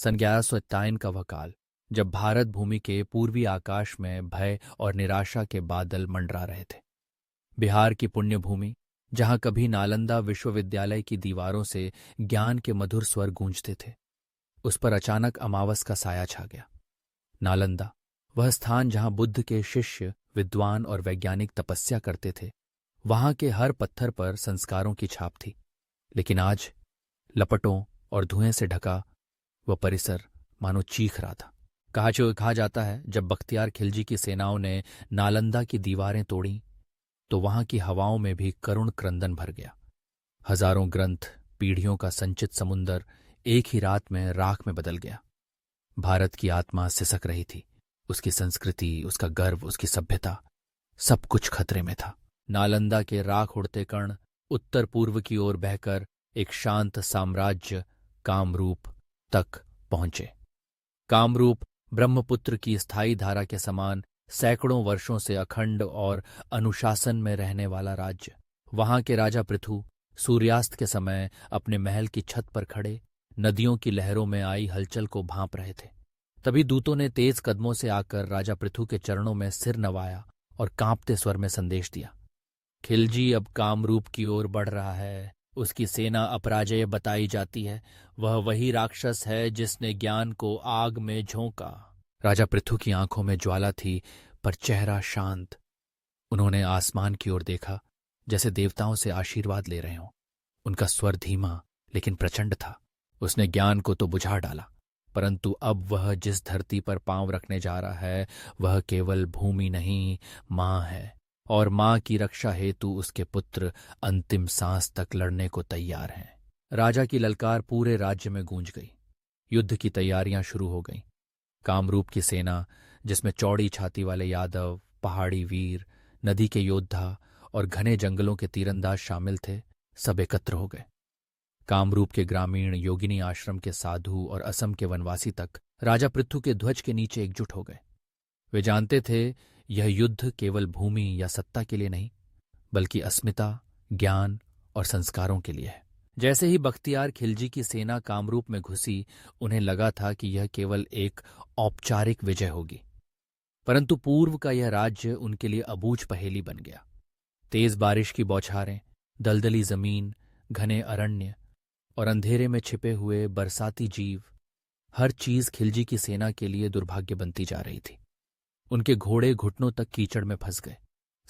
सन 1157 का वह काल, जब भारत भूमि के पूर्वी आकाश में भय और निराशा के बादल मंडरा रहे थे। बिहार की पुण्य भूमि, जहां कभी नालंदा विश्वविद्यालय की दीवारों से ज्ञान के मधुर स्वर गूंजते थे, उस पर अचानक अमावस का साया छा गया। नालंदा, वह स्थान जहां बुद्ध के शिष्य विद्वान और वैज्ञानिक तपस्या करते थे, वहां के हर पत्थर पर संस्कारों की छाप थी। लेकिन आज लपटों और धुएं से ढका वह परिसर मानो चीख रहा था। कहा जाता है, जब बख्तियार खिलजी की सेनाओं ने नालंदा की दीवारें तोड़ी तो वहां की हवाओं में भी करुण क्रंदन भर गया। हजारों ग्रंथ, पीढ़ियों का संचित समुंदर एक ही रात में राख में बदल गया। भारत की आत्मा सिसक रही थी। उसकी संस्कृति, उसका गर्व, उसकी सभ्यता, सब कुछ खतरे में था। नालंदा के राख उड़ते कण उत्तर पूर्व की ओर बहकर एक शांत साम्राज्य कामरूप तक पहुंचे। कामरूप ब्रह्मपुत्र की स्थायी धारा के समान सैकड़ों वर्षों से अखंड और अनुशासन में रहने वाला राज्य। वहां के राजा पृथु सूर्यास्त के समय अपने महल की छत पर खड़े नदियों की लहरों में आई हलचल को भांप रहे थे। तभी दूतों ने तेज कदमों से आकर राजा पृथु के चरणों में सिर नवाया और कांपते स्वर में संदेश दिया, खिलजी अब कामरूप की ओर बढ़ रहा है। उसकी सेना अपराजय बताई जाती है। वह वही राक्षस है जिसने ज्ञान को आग में झोंका। राजा पृथु की आंखों में ज्वाला थी, पर चेहरा शांत। उन्होंने आसमान की ओर देखा, जैसे देवताओं से आशीर्वाद ले रहे हों। उनका स्वर धीमा लेकिन प्रचंड था। उसने ज्ञान को तो बुझा डाला, परंतु अब वह जिस धरती पर पांव रखने जा रहा है, वह केवल भूमि नहीं, मां है। और मां की रक्षा हेतु उसके पुत्र अंतिम सांस तक लड़ने को तैयार हैं। राजा की ललकार पूरे राज्य में गूंज गई। युद्ध की तैयारियां शुरू हो गईं। कामरूप की सेना, जिसमें चौड़ी छाती वाले यादव, पहाड़ी वीर, नदी के योद्धा और घने जंगलों के तीरंदाज शामिल थे, सब एकत्र हो गए। कामरूप के ग्रामीण, योगिनी आश्रम के साधु और असम के वनवासी तक राजा पृथु के ध्वज के नीचे एकजुट हो गए। वे जानते थे, यह युद्ध केवल भूमि या सत्ता के लिए नहीं, बल्कि अस्मिता, ज्ञान और संस्कारों के लिए है। जैसे ही बख्तियार खिलजी की सेना कामरूप में घुसी, उन्हें लगा था कि यह केवल एक औपचारिक विजय होगी, परंतु पूर्व का यह राज्य उनके लिए अबूझ पहेली बन गया। तेज बारिश की बौछारें, दलदली जमीन, घने अरण्य और अंधेरे में छिपे हुए बरसाती जीव, हर चीज खिलजी की सेना के लिए दुर्भाग्य बनती जा रही थी। उनके घोड़े घुटनों तक कीचड़ में फंस गए।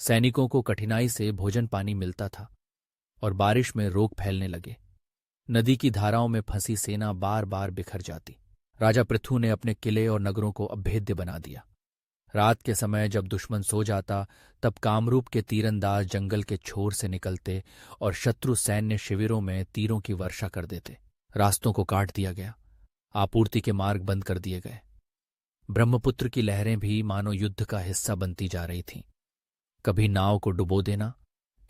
सैनिकों को कठिनाई से भोजन पानी मिलता था और बारिश में रोग फैलने लगे। नदी की धाराओं में फंसी सेना बार बार बिखर जाती। राजा पृथु ने अपने किले और नगरों को अभेद्य बना दिया। रात के समय जब दुश्मन सो जाता, तब कामरूप के तीरंदाज जंगल के छोर से निकलते और शत्रु सैन्य शिविरों में तीरों की वर्षा कर देते। रास्तों को काट दिया गया, आपूर्ति के मार्ग बंद कर दिए गए। ब्रह्मपुत्र की लहरें भी मानो युद्ध का हिस्सा बनती जा रही थीं। कभी नाव को डुबो देना,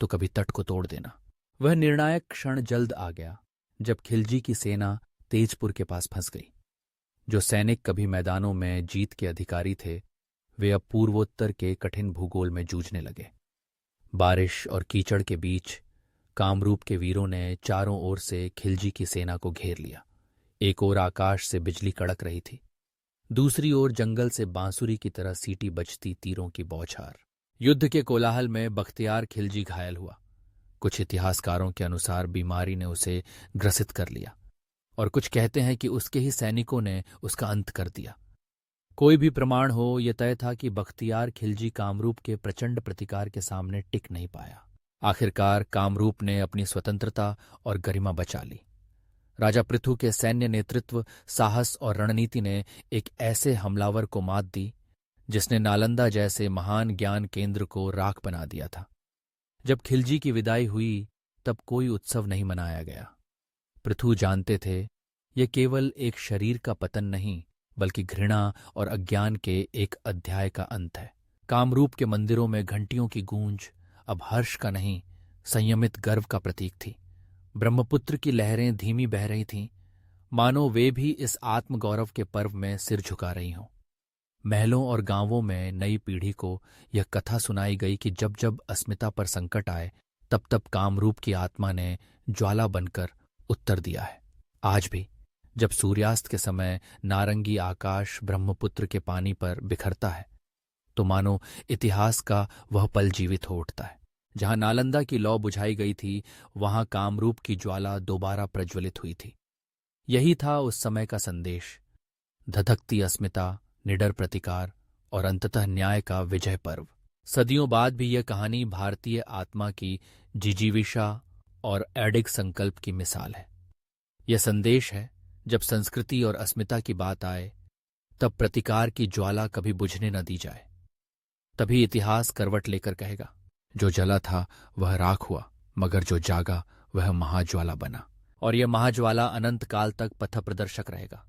तो कभी तट को तोड़ देना। वह निर्णायक क्षण जल्द आ गया, जब खिलजी की सेना तेजपुर के पास फंस गई। जो सैनिक कभी मैदानों में जीत के अधिकारी थे, वे अब पूर्वोत्तर के कठिन भूगोल में जूझने लगे। बारिश और कीचड़ के बीच कामरूप के वीरों ने चारों ओर से खिलजी की सेना को घेर लिया। एक ओर आकाश से बिजली कड़क रही थी, दूसरी ओर जंगल से बांसुरी की तरह सीटी बजती तीरों की बौछार। युद्ध के कोलाहल में बख्तियार खिलजी घायल हुआ। कुछ इतिहासकारों के अनुसार बीमारी ने उसे ग्रसित कर लिया, और कुछ कहते हैं कि उसके ही सैनिकों ने उसका अंत कर दिया। कोई भी प्रमाण हो, यह तय था कि बख्तियार खिलजी कामरूप के प्रचंड प्रतिकार के सामने टिक नहीं पाया। आखिरकार कामरूप ने अपनी स्वतंत्रता और गरिमा बचा ली। राजा पृथु के सैन्य नेतृत्व, साहस और रणनीति ने एक ऐसे हमलावर को मात दी जिसने नालंदा जैसे महान ज्ञान केंद्र को राख बना दिया था। जब खिलजी की विदाई हुई, तब कोई उत्सव नहीं मनाया गया। पृथु जानते थे, यह केवल एक शरीर का पतन नहीं, बल्कि घृणा और अज्ञान के एक अध्याय का अंत है। कामरूप के मंदिरों में घंटियों की गूंज अब हर्ष का नहीं, संयमित गर्व का प्रतीक थी। ब्रह्मपुत्र की लहरें धीमी बह रही थीं, मानो वे भी इस आत्मगौरव के पर्व में सिर झुका रही हों। महलों और गांवों में नई पीढ़ी को यह कथा सुनाई गई कि जब जब अस्मिता पर संकट आए, तब तब कामरूप की आत्मा ने ज्वाला बनकर उत्तर दिया है। आज भी जब सूर्यास्त के समय नारंगी आकाश ब्रह्मपुत्र के पानी पर बिखरता है तो मानो इतिहास का वह पल जीवित हो उठता है। जहां नालंदा की लौ बुझाई गई थी वहां कामरूप की ज्वाला दोबारा प्रज्वलित हुई थी। यही था उस समय का संदेश, धधकती अस्मिता, निडर प्रतिकार और अंततः न्याय का विजय पर्व। सदियों बाद भी यह कहानी भारतीय आत्मा की जिजीविषा और अडिग संकल्प की मिसाल है। यह संदेश है, जब संस्कृति और अस्मिता की बात आए तब प्रतिकार की ज्वाला कभी बुझने न दी जाए। तभी इतिहास करवट लेकर कहेगा, जो जला था वह राख हुआ, मगर जो जागा वह महाज्वाला बना। और यह महाज्वाला अनंत काल तक पथ प्रदर्शक रहेगा।